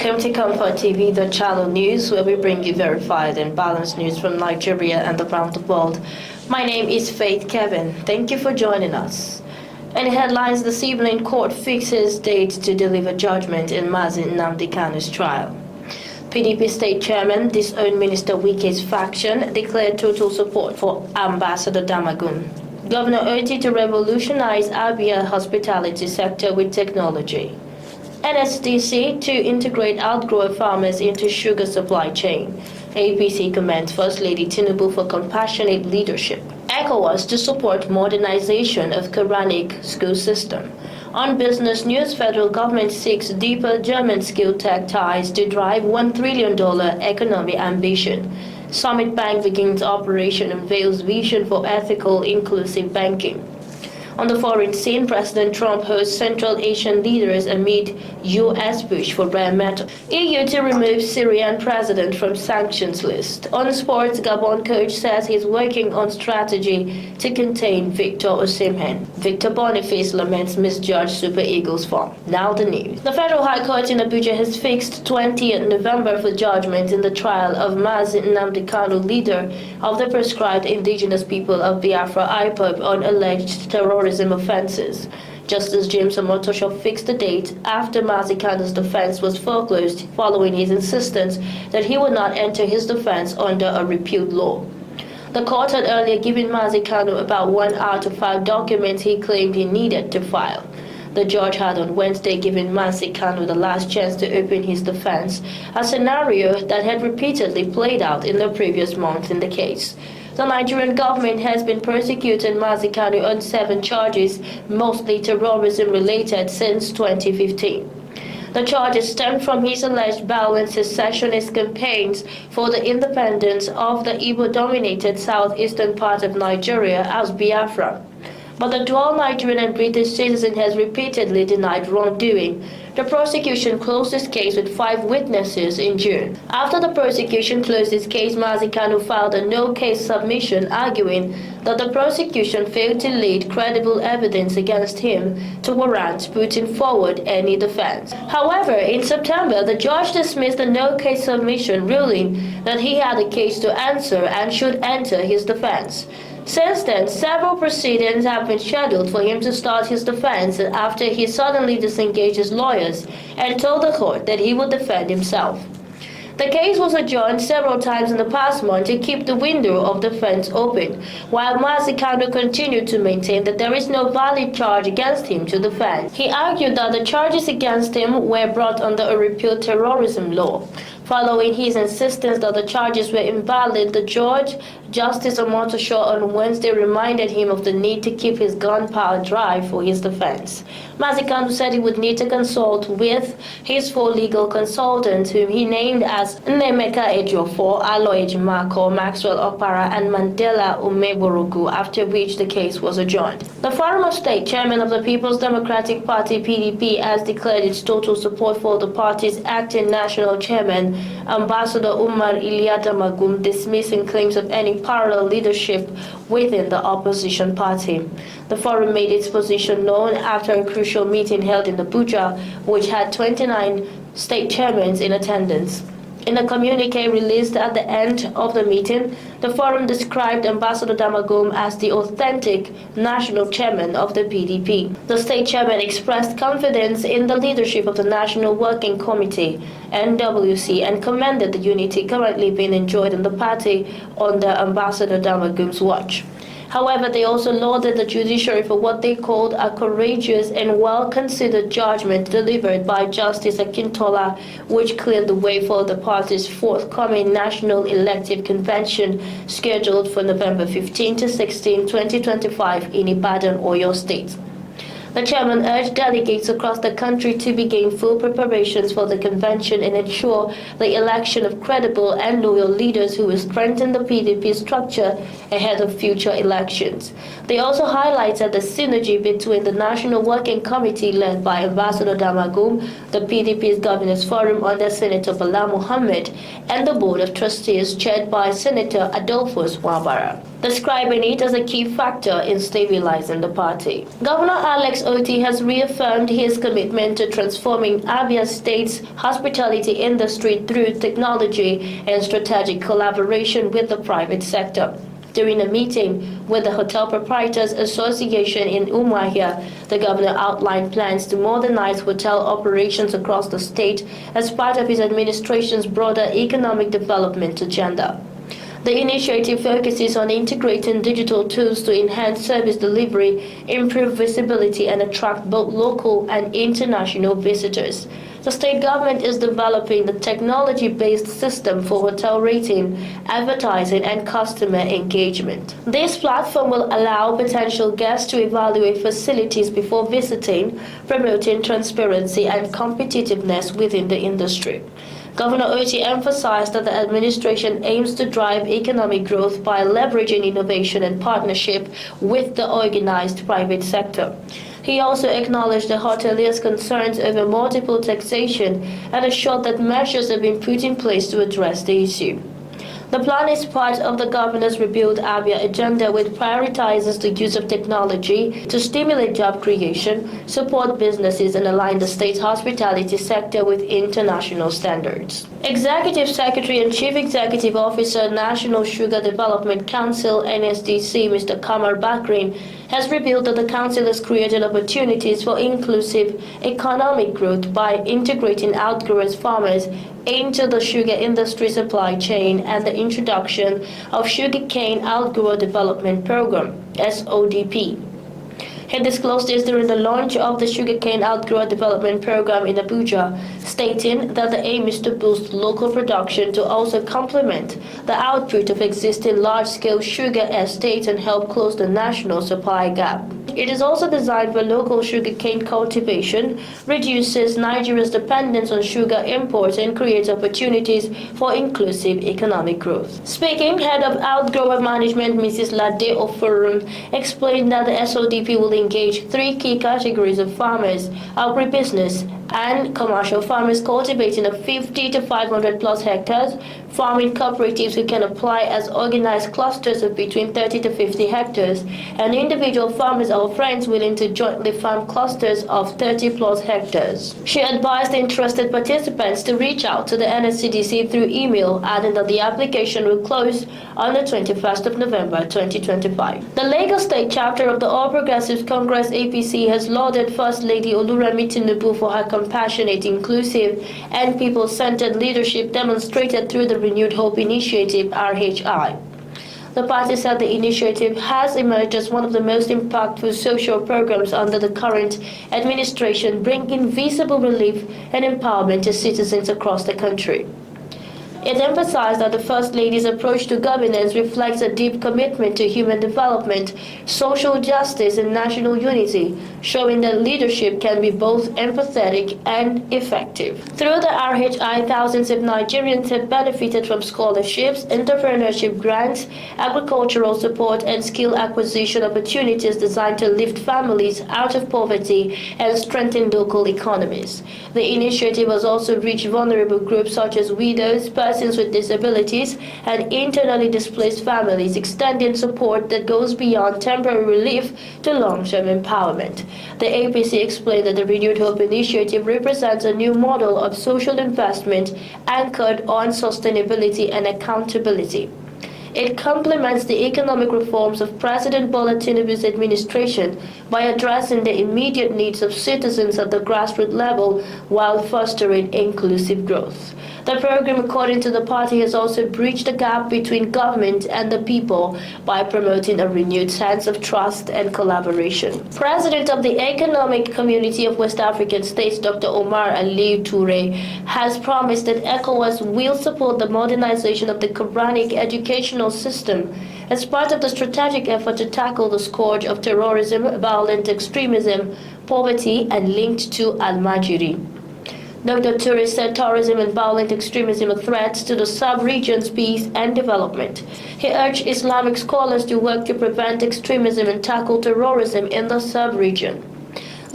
Welcome to ComfortTV.channel news, where we bring you verified and balanced news from Nigeria and around the world. My name is Faith Kevin. Thank you for joining us. In headlines this evening, court fixes date to deliver judgment in Mazi Nnamdi Kanu's trial. PDP State Chairman, disowned Minister Wike's faction, declared total support for Ambassador Damagum. Governor urged to revolutionize Abia hospitality sector with technology. NSDC to integrate outgrower farmers into sugar supply chain. APC commends First Lady Tinubu for compassionate leadership. ECOWAS to support modernization of Quranic school system. On business news, federal government seeks deeper German skill tech ties to drive $1 trillion economic ambition. Summit Bank begins operation and unveils vision for ethical, inclusive banking. On the foreign scene, President Trump hosts Central Asian leaders amid U.S. push for rare metal. EU to remove Syrian president from sanctions list. On sports, Gabon coach says he's working on strategy to contain Victor Osimhen. Victor Boniface laments misjudged Super Eagles form. Now the news. The Federal High Court in Abuja has fixed 20th November for judgment in the trial of Mazi Nnamdi Kanu, leader of the proscribed indigenous people of Biafra IPOB, on alleged terrorism offenses. Justice James Omotosho fixed the date after Mazi Kanu's defense was foreclosed following his insistence that he would not enter his defense under a repealed law. The court had earlier given Mazi Kanu about 1 hour to file documents he claimed he needed to file. The judge had on Wednesday given Mazi Kanu the last chance to open his defense, a scenario that had repeatedly played out in the previous month in the case. The Nigerian government has been persecuting Mazi Kanu on 7 charges, mostly terrorism-related, since 2015. The charges stem from his alleged violent secessionist campaigns for the independence of the Igbo-dominated southeastern part of Nigeria as Biafra. But the dual Nigerian and British citizen has repeatedly denied wrongdoing. The prosecution closed its case with 5 witnesses in June. After the prosecution closed its case, Mazi Kanu filed a no-case submission, arguing that the prosecution failed to lead credible evidence against him to warrant putting forward any defense. However, in September, the judge dismissed the no-case submission, ruling that he had a case to answer and should enter his defense. Since then, several proceedings have been scheduled for him to start his defense after he suddenly disengaged his lawyers and told the court that he would defend himself. The case was adjourned several times in the past month to keep the window of defense open, while Mazi Kanu continued to maintain that there is no valid charge against him to defend. He argued that the charges against him were brought under a repealed terrorism law. Following his insistence that the charges were invalid, the judge, Justice Omotosho, on Wednesday reminded him of the need to keep his gunpowder dry for his defense. Mazi Kanu said he would need to consult with his 4 legal consultants, whom he named as Nnemeka Ejiofor, Alo Ejimako, Maxwell Okpara, and Mandela Umeborogu, after which the case was adjourned. The Forum of State, chairman of the People's Democratic Party (PDP), has declared its total support for the party's acting national chairman, Ambassador Umar Damagum, dismissing claims of any parallel leadership within the opposition party. The forum made its position known after a crucial meeting held in Abuja, which had 29 state chairmen in attendance. In a communique released at the end of the meeting, the forum described Ambassador Damagum as the authentic national chairman of the PDP. The state chairman expressed confidence in the leadership of the National Working Committee, NWC, and commended the unity currently being enjoyed in the party under Ambassador Damagum's watch. However, they also lauded the judiciary for what they called a courageous and well-considered judgment delivered by Justice Akintola, which cleared the way for the party's forthcoming National Elective Convention scheduled for November 15 to 16, 2025 in Ibadan, Oyo State. The chairman urged delegates across the country to begin full preparations for the convention and ensure the election of credible and loyal leaders who will strengthen the PDP structure ahead of future elections. They also highlighted the synergy between the National Working Committee led by Ambassador Damagum, the PDP's Governors Forum under Senator Bala Mohammed, and the Board of Trustees chaired by Senator Adolphus Wabara. describing it as a key factor in stabilizing the party. Governor Alex Otti has reaffirmed his commitment to transforming Abia State's hospitality industry through technology and strategic collaboration with the private sector. During a meeting with the Hotel Proprietors Association in Umuahia, the governor outlined plans to modernize hotel operations across the state as part of his administration's broader economic development agenda. The initiative focuses on integrating digital tools to enhance service delivery, improve visibility, and attract both local and international visitors. The state government is developing the technology-based system for hotel rating, advertising, and customer engagement. This platform will allow potential guests to evaluate facilities before visiting, promoting transparency and competitiveness within the industry. Governor Otti emphasized that the administration aims to drive economic growth by leveraging innovation and partnership with the organized private sector. He also acknowledged the hoteliers' concerns over multiple taxation and assured that measures have been put in place to address the issue. The plan is part of the governor's Rebuild Abia agenda, which prioritizes the use of technology to stimulate job creation, support businesses, and align the state's hospitality sector with international standards. Executive Secretary and Chief Executive Officer, National Sugar Development Council (NSDC), Mr. Kamar Bakrin, has revealed that the council has created opportunities for inclusive economic growth by integrating outgrowers farmers into the sugar industry supply chain and the introduction of Sugarcane Outgrower Development Program (SODP). He disclosed this during the launch of the Sugarcane Outgrower Development Program in Abuja, stating that the aim is to boost local production to also complement the output of existing large-scale sugar estates and help close the national supply gap. It is also designed for local sugarcane cultivation, reduces Nigeria's dependence on sugar imports, and creates opportunities for inclusive economic growth. Speaking, head of Outgrower Management, Mrs. Lade Oforum, explained that the SODP will engage three key categories of farmers: agribusiness and commercial farmers cultivating of 50 to 500 plus hectares, farming cooperatives who can apply as organized clusters of between 30 to 50 hectares, and individual farmers or friends willing to jointly farm clusters of 30 plus hectares. She advised interested participants to reach out to the NSCDC through email, adding that the application will close on the 21st of November 2025. The Lagos State chapter of the All Progressives Congress APC has lauded First Lady Oluremi Tinubu for her compassionate, inclusive, and people-centered leadership demonstrated through the Renewed Hope Initiative (RHI). The party said the initiative has emerged as one of the most impactful social programs under the current administration, bringing visible relief and empowerment to citizens across the country. It emphasized that the First Lady's approach to governance reflects a deep commitment to human development, social justice, and national unity, showing that leadership can be both empathetic and effective. Through the RHI, thousands of Nigerians have benefited from scholarships, entrepreneurship grants, agricultural support, and skill acquisition opportunities designed to lift families out of poverty and strengthen local economies. The initiative has also reached vulnerable groups such as widows, persons with disabilities, and internally displaced families, extending support that goes beyond temporary relief to long-term empowerment. The APC explained that the Renewed Hope Initiative represents a new model of social investment anchored on sustainability and accountability. It complements the economic reforms of President Bola Tinubu's administration by addressing the immediate needs of citizens at the grassroots level while fostering inclusive growth. The program, according to the party, has also bridged the gap between government and the people by promoting a renewed sense of trust and collaboration. President of the Economic Community of West African States, Dr. Omar Ali Toure, has promised that ECOWAS will support the modernization of the Quranic educational system as part of the strategic effort to tackle the scourge of terrorism, violent extremism, poverty, and linked to Al-Majiri. Dr. Toure said terrorism and violent extremism are threats to the sub-region's peace and development. He urged Islamic scholars to work to prevent extremism and tackle terrorism in the sub-region.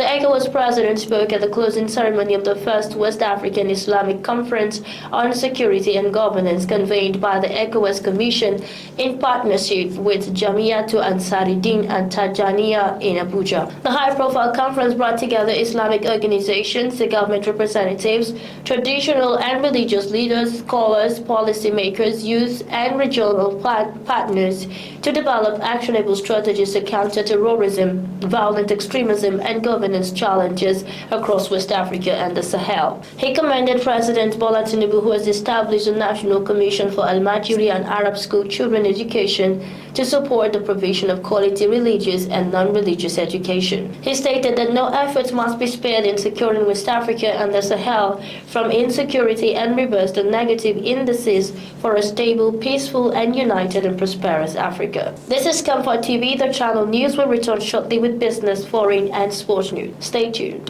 The ECOWAS president spoke at the closing ceremony of the first West African Islamic Conference on Security and Governance convened by the ECOWAS Commission in partnership with Jamiatu Ansariddin and Tanzania in Abuja. The high-profile conference brought together Islamic organizations, the government representatives, traditional and religious leaders, scholars, policymakers, youth, and regional partners to develop actionable strategies to counter terrorism, violent extremism, and governance challenges across West Africa and the Sahel. He commended President Bola Tinubu, who has established a National Commission for Al-Majiri and Arab School Children Education to support the provision of quality religious and non-religious education. He stated that no efforts must be spared in securing West Africa and the Sahel from insecurity and reverse the negative indices for a stable, peaceful, and united and prosperous Africa. This is Comfort TV, the channel news. Will return shortly with business, foreign, and sports news. Stay tuned.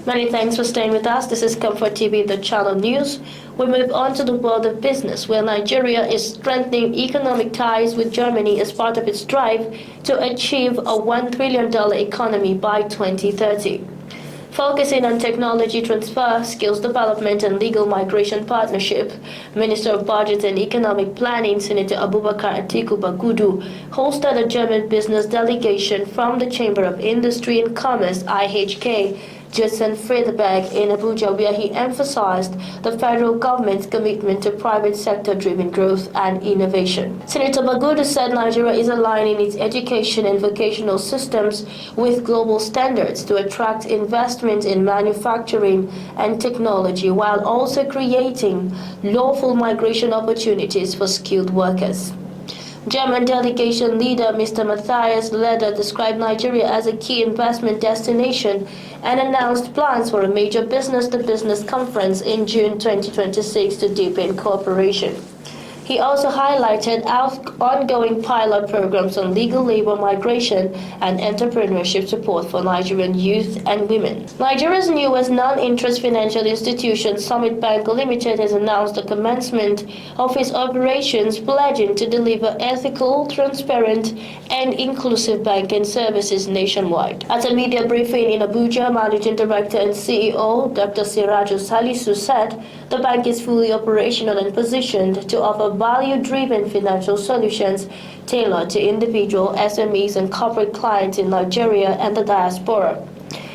Many thanks for staying with us. This is Comfort TV, the channel news. We move on to the world of business, where Nigeria is strengthening economic ties with Germany as part of its drive to achieve a $1 trillion economy by 2030. Focusing on technology transfer, skills development, and legal migration partnership, Minister of Budget and Economic Planning, Senator Abubakar Atiku Bagudu, hosted a German business delegation from the Chamber of Industry and Commerce, IHK, Judson Friedberg in Abuja, where he emphasized the federal government's commitment to private sector-driven growth and innovation. Senator Bagudu said Nigeria is aligning its education and vocational systems with global standards to attract investment in manufacturing and technology, while also creating lawful migration opportunities for skilled workers. German delegation leader Mr. Matthias Leder described Nigeria as a key investment destination and announced plans for a major business-to-business conference in June 2026 to deepen cooperation. He also highlighted ongoing pilot programs on legal labor migration and entrepreneurship support for Nigerian youth and women. Nigeria's newest non-interest financial institution, Summit Bank Limited, has announced the commencement of its operations, pledging to deliver ethical, transparent, and inclusive banking services nationwide. At a media briefing in Abuja, Managing Director and CEO Dr. Siraju Salisu said the bank is fully operational and positioned to offer value-driven financial solutions tailored to individual SMEs and corporate clients in Nigeria and the diaspora.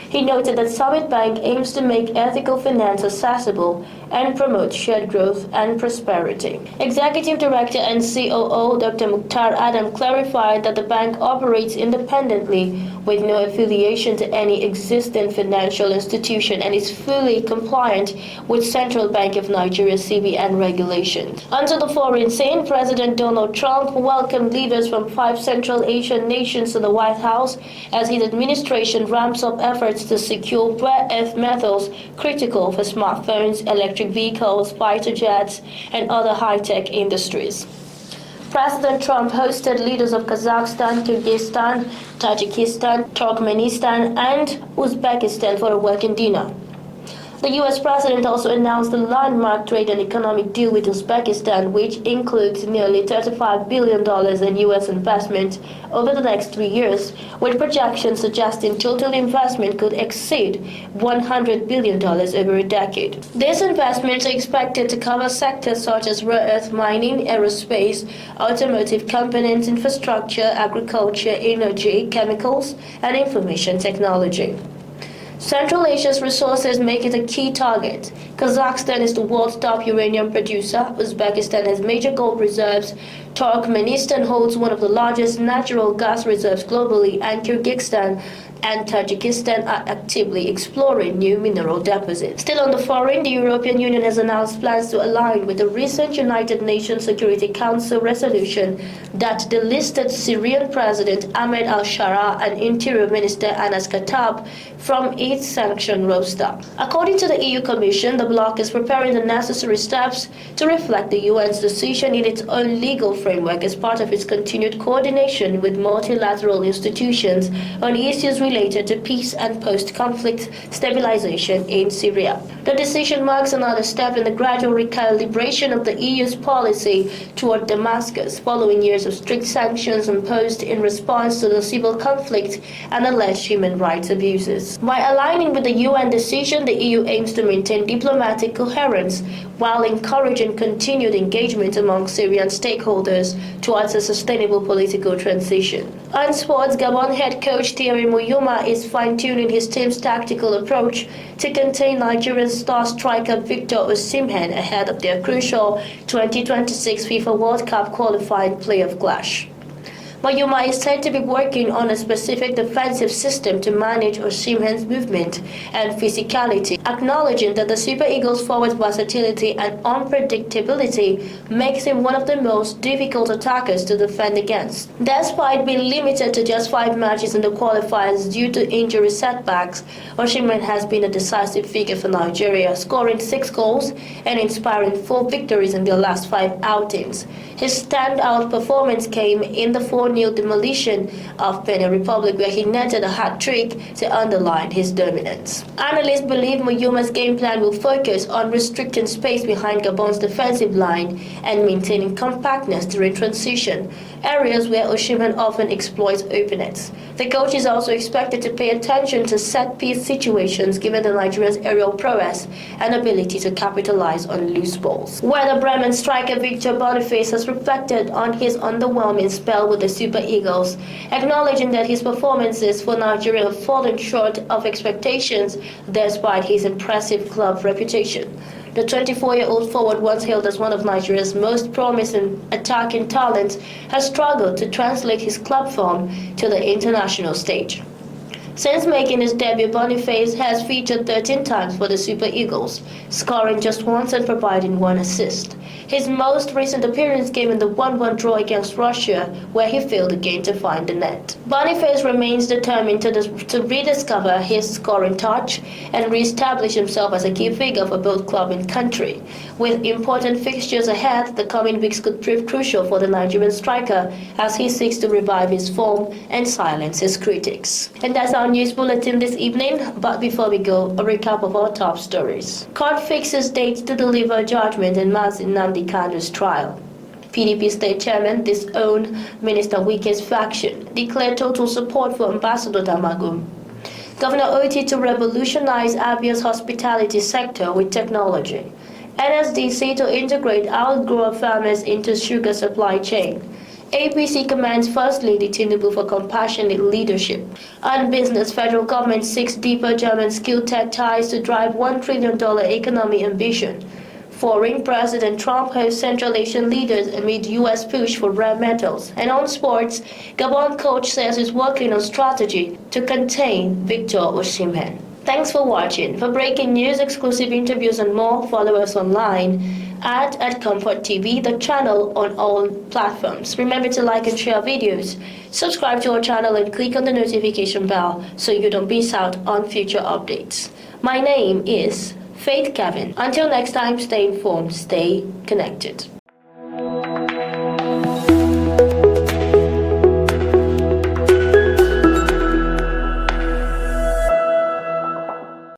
He noted that Summit Bank aims to make ethical finance accessible and promote shared growth and prosperity. Executive Director and COO Dr. Mukhtar Adam clarified that the bank operates independently with no affiliation to any existing financial institution and is fully compliant with Central Bank of Nigeria CBN regulations. Onto the foreign scene, President Donald Trump welcomed leaders from 5 Central Asian nations to the White House as his administration ramps up efforts to secure rare earth metals critical for smartphones, electric vehicles, fighter jets, and other high-tech industries. President Trump hosted leaders of Kazakhstan, Kyrgyzstan, Tajikistan, Turkmenistan, and Uzbekistan for a working dinner. The U.S. President also announced a landmark trade and economic deal with Uzbekistan, which includes nearly $35 billion in U.S. investment over the next 3 years, with projections suggesting total investment could exceed $100 billion over a decade. These investments are expected to cover sectors such as rare earth mining, aerospace, automotive components, infrastructure, agriculture, energy, chemicals, and information technology. Central Asia's resources make it a key target. Kazakhstan is the world's top uranium producer, Uzbekistan has major gold reserves, Turkmenistan holds one of the largest natural gas reserves globally, and Kyrgyzstan and Tajikistan are actively exploring new mineral deposits. Still on the foreign, the European Union has announced plans to align with the recent United Nations Security Council resolution that delisted Syrian President Ahmed al-Shara and Interior Minister Anas Khattab from its sanction roster. According to the EU Commission, the bloc is preparing the necessary steps to reflect the UN's decision in its own legal framework as part of its continued coordination with multilateral institutions on issues related to peace and post-conflict stabilization in Syria. The decision marks another step in the gradual recalibration of the EU's policy toward Damascus, following years of strict sanctions imposed in response to the civil conflict and alleged human rights abuses. By aligning with the UN decision, the EU aims to maintain diplomatic coherence while encouraging continued engagement among Syrian stakeholders towards a sustainable political transition. On sports, Gabon head coach Thierry Muyuma is fine-tuning his team's tactical approach to contain Nigerian star striker Victor Osimhen ahead of their crucial 2026 FIFA World Cup qualifying playoff clash. Muyuma is said to be working on a specific defensive system to manage Osimhen's movement and physicality, acknowledging that the Super Eagles' forward's versatility and unpredictability makes him one of the most difficult attackers to defend against. Despite being limited to just 5 matches in the qualifiers due to injury setbacks, Osimhen has been a decisive figure for Nigeria, scoring 6 goals and inspiring 4 victories in their last 5 outings. His standout performance came in the 4-0 demolition of Benin Republic, where he netted a hat-trick to underline his dominance. Analysts believe Muyuma's game plan will focus on restricting space behind Gabon's defensive line and maintaining compactness during transition, areas where Osimhen often exploits openness. The coach is also expected to pay attention to set-piece situations given the Nigerians' aerial prowess and ability to capitalize on loose balls. Where the Bremen striker Victor Boniface has reflected on his underwhelming spell with the Super Eagles, acknowledging that his performances for Nigeria have fallen short of expectations despite his impressive club reputation. The 24-year-old forward, once hailed as one of Nigeria's most promising attacking talents, has struggled to translate his club form to the international stage. Since making his debut, Boniface has featured 13 times for the Super Eagles, scoring just once and providing 1 assist. His most recent appearance came in the 1-1 draw against Russia, where he failed again to find the net. Boniface remains determined to rediscover his scoring touch and re-establish himself as a key figure for both club and country. With important fixtures ahead, the coming weeks could prove crucial for the Nigerian striker as he seeks to revive his form and silence his critics. And that's our news bulletin this evening, but before we go, a recap of our top stories. Court fixes dates to deliver judgment in Mazi Nnamdi Kanu's trial. PDP State Chairman disowned Minister Wike's faction, declared total support for Ambassador Damagum. Governor Oti to revolutionize Abia's hospitality sector with technology. NSDC to integrate outgrower farmers into sugar supply chain. APC commands First Lady Tinubu for compassionate leadership. On business, federal government seeks deeper German skill tech ties to drive $1 trillion economy ambition. Foreign President Trump hosts Central Asian leaders amid U.S. push for rare metals. And on sports, Gabon coach says he's working on strategy to contain Victor Osimhen. Thanks for watching. For breaking news, exclusive interviews and more, follow us online at ComfortTV.channel on all platforms. Remember to like and share videos. Subscribe to our channel and click on the notification bell so you don't miss out on future updates. My name is Faith Kevin. Until next time, stay informed, stay connected.